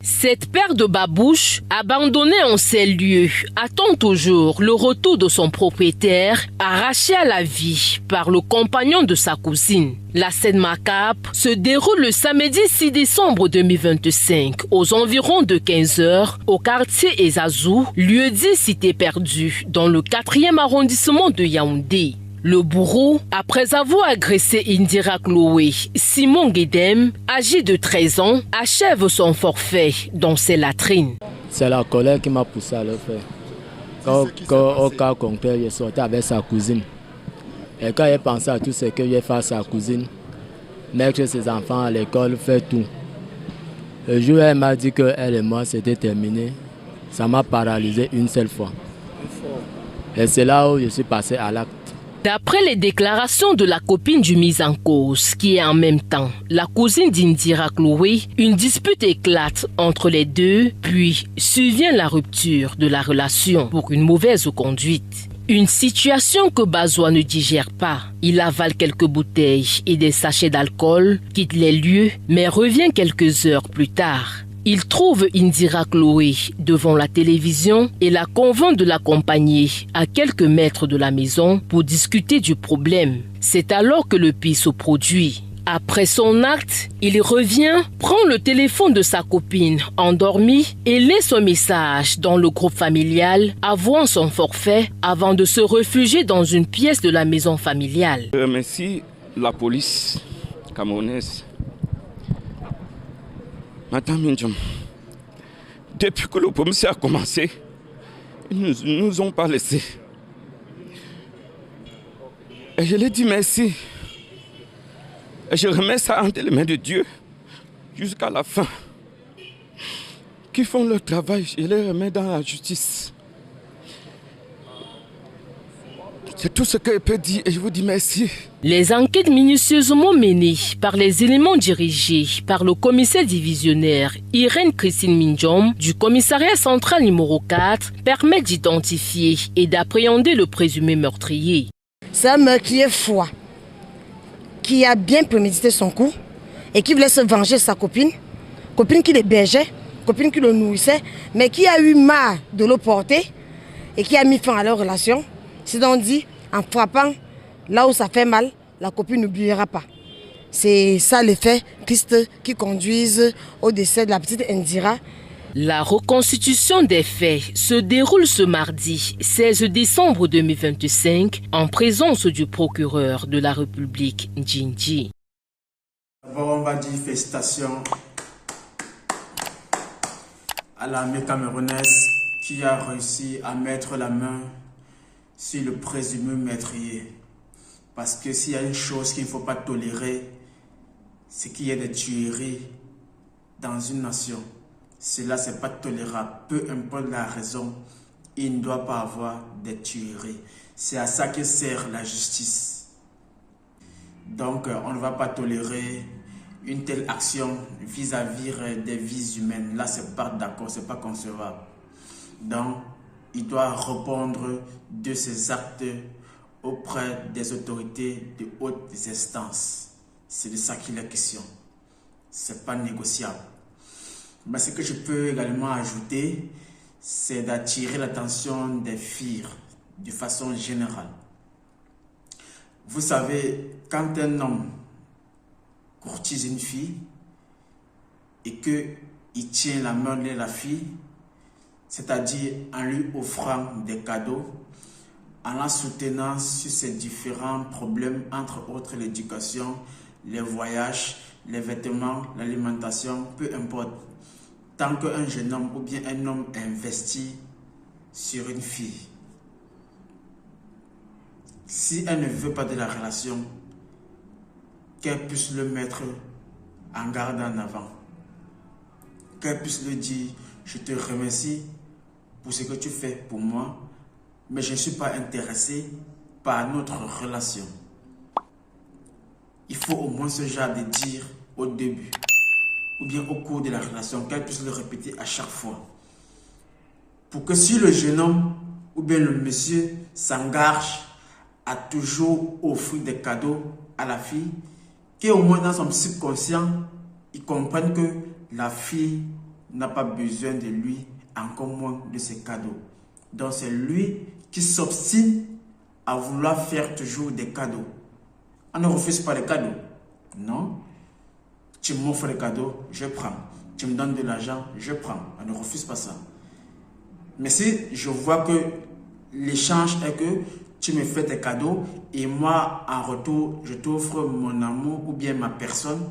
Cette paire de babouches, abandonnée en ces lieux, attend toujours le retour de son propriétaire, arraché à la vie par le compagnon de sa cousine. La scène macabre se déroule le samedi 6 décembre 2025, aux environs de 15 h, au quartier Ezazou, lieu-dit Cité Perdue, dans le 4e arrondissement de Yaoundé. Le bourreau, après avoir agressé Indira Chloé, Simon Guédem, âgé de 13 ans, achève son forfait dans ses latrines. C'est la colère qui m'a poussé à le faire. Quand au cas concret, il sortait avec sa cousine. Et quand il pensait à tout ce qu'il a fait à sa cousine, mettre ses enfants à l'école, faire tout. Le jour où elle m'a dit qu'elle et moi c'était terminé, ça m'a paralysé une seule fois. Et c'est là où je suis passé à l'acte. D'après les déclarations de la copine du mis en cause, qui est en même temps la cousine d'Indira Chloé, une dispute éclate entre les deux, puis survient la rupture de la relation pour une mauvaise conduite. Une situation que Bazoua ne digère pas. Il avale quelques bouteilles et des sachets d'alcool, quitte les lieux, mais revient quelques heures plus tard. Il trouve Indira Chloé devant la télévision et la convainc de l'accompagner à quelques mètres de la maison pour discuter du problème. C'est alors que le pire se produit. Après son acte, il revient, prend le téléphone de sa copine endormie et laisse un message dans le groupe familial avouant son forfait avant de se réfugier dans une pièce de la maison familiale. Je remercie la police camerounaise. Madame Mindjom, depuis que le commissaire a commencé, ils ne nous ont pas laissés. Et je lui ai dit merci. Et je remets ça entre les mains de Dieu jusqu'à la fin. Qui font leur travail, je les remets dans la justice. C'est tout ce que je peux dire et je vous dis merci. Les enquêtes minutieusement menées par les éléments dirigés par le commissaire divisionnaire Irène Christine Mindjom du commissariat central numéro 4 permettent d'identifier et d'appréhender le présumé meurtrier. C'est un meurtrier froid qui a bien prémédité son coup et qui voulait se venger de sa copine qui l'hébergeait, copine qui le nourrissait, mais qui a eu marre de le porter et qui a mis fin à leur relation. C'est donc dit, en frappant là où ça fait mal, la copine n'oubliera pas. C'est ça les faits tristes qui conduisent au décès de la petite Indira. La reconstitution des faits se déroule ce mardi 16 décembre 2025 en présence du procureur de la République, Ndjindji. D'abord, on va dire félicitations à l'armée camerounaise qui a réussi à mettre la main sur le présumé meurtrier. Parce que s'il y a une chose qu'il ne faut pas tolérer, c'est qu'il y ait des tueries dans une nation. Cela, ce n'est pas tolérable. Peu importe la raison, il ne doit pas avoir des tueries. C'est à ça que sert la justice. Donc, on ne va pas tolérer une telle action vis-à-vis des vies humaines. Là, ce n'est pas d'accord, ce n'est pas concevable. Donc, il doit répondre de ses actes auprès des autorités de hautes instances. C'est de ça qu'il est question. Ce n'est pas négociable. Mais ce que je peux également ajouter, c'est d'attirer l'attention des filles de façon générale. Vous savez, quand un homme courtise une fille et qu'il tient la main de la fille, c'est-à-dire en lui offrant des cadeaux, en la soutenant sur ses différents problèmes, entre autres l'éducation, les voyages, les vêtements, l'alimentation, peu importe. Tant qu'un jeune homme ou bien un homme investit sur une fille, si elle ne veut pas de la relation, qu'elle puisse le mettre en garde en avant. Qu'elle puisse lui dire, je te remercie pour ce que tu fais pour moi, mais je ne suis pas intéressé par notre relation. Il faut au moins ce genre de dire au début, ou bien au cours de la relation, qu'elle puisse le répéter à chaque fois. Pour que si le jeune homme ou bien le monsieur s'engage à toujours offrir des cadeaux à la fille, qu'au moins dans son subconscient, il comprenne que la fille n'a pas besoin de lui, encore moins de ses cadeaux. Donc c'est lui qui s'obstine à vouloir faire toujours des cadeaux. On ne refuse pas les cadeaux. Non. Tu m'offres les cadeaux, je prends. Tu me donnes de l'argent, je prends. On ne refuse pas ça. Mais si je vois que l'échange est que tu me fais tes cadeaux et moi, en retour, je t'offre mon amour ou bien ma personne,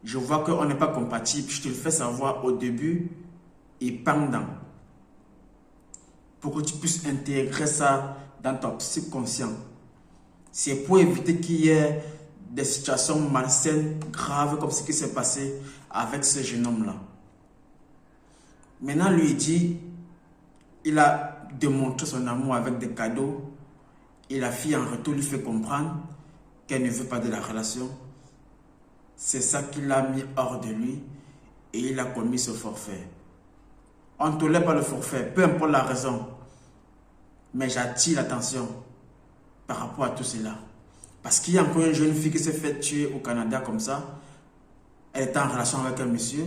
je vois qu'on n'est pas compatible, je te le fais savoir au début et pendant. Pour que tu puisses intégrer ça dans ton subconscient. C'est pour éviter qu'il y ait des situations malsaines, graves, comme ce qui s'est passé avec ce jeune homme-là. Maintenant, lui dit, il a démontré son amour avec des cadeaux et la fille en retour lui fait comprendre qu'elle ne veut pas de la relation. C'est ça qui l'a mis hors de lui et il a commis ce forfait. On ne tolère pas le forfait, peu importe la raison. Mais j'attire l'attention par rapport à tout cela. Parce qu'il y a encore une jeune fille qui s'est fait tuer au Canada comme ça. Elle était en relation avec un monsieur,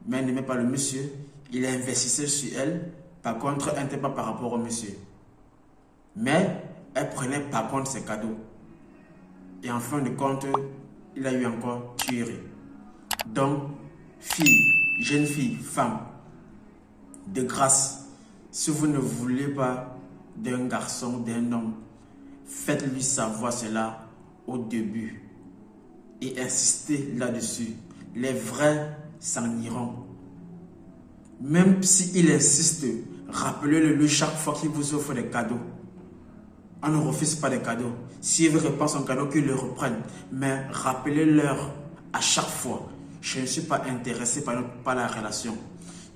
mais elle n'aimait pas le monsieur. Il a investissé sur elle. Par contre, elle n'était pas par rapport au monsieur. Mais elle prenait par contre ses cadeaux. Et en fin de compte, il a eu encore tuerie. Donc, fille, jeune fille, femme, de grâce, si vous ne voulez pas d'un garçon, d'un homme, faites-lui savoir cela au début et insistez là-dessus. Les vrais s'en iront. Même s'il insiste, rappelez-le chaque fois qu'il vous offre des cadeaux. On ne refuse pas des cadeaux. S'il veut reprendre son cadeau, qu'il le reprenne. Mais rappelez-leur à chaque fois. Je ne suis pas intéressé par la relation.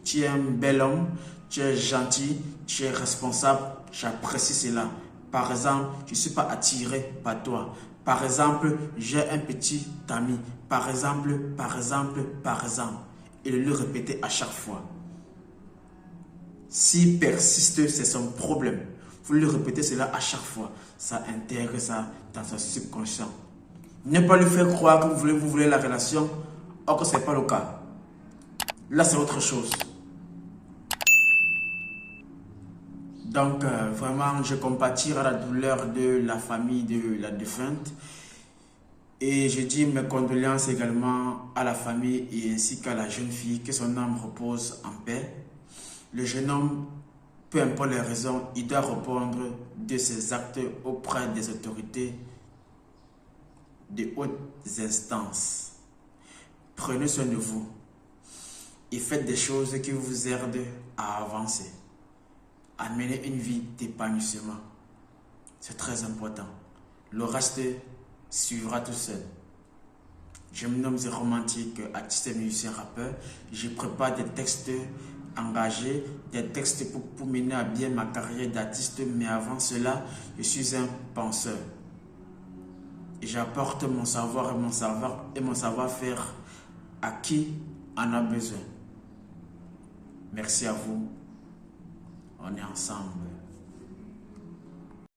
Tu es un bel homme, tu es gentil, tu es responsable. J'apprécie cela. Par exemple, je ne suis pas attiré par toi. Par exemple, j'ai un petit ami. Par exemple. Et le répéter à chaque fois. S'il persiste, c'est son problème. Vous lui répétez cela à chaque fois. Ça intègre ça dans son subconscient. Ne pas lui faire croire que vous voulez la relation, or que ce n'est pas le cas. Là, c'est autre chose. Donc, vraiment, je compatis à la douleur de la famille de la défunte. Et je dis mes condoléances également à la famille et ainsi qu'à la jeune fille, que son âme repose en paix. Le jeune homme, peu importe les raisons, il doit répondre de ses actes auprès des autorités de hautes instances. Prenez soin de vous et faites des choses qui vous aident à avancer. À mener une vie d'épanouissement. C'est très important. Le reste suivra tout seul. Je me nomme The Romantique, artiste et musicien rappeur. Je prépare des textes engagés, des textes pour mener à bien ma carrière d'artiste, mais avant cela, je suis un penseur. Et j'apporte mon savoir et mon savoir-faire à qui en a besoin. Merci à vous. On est ensemble.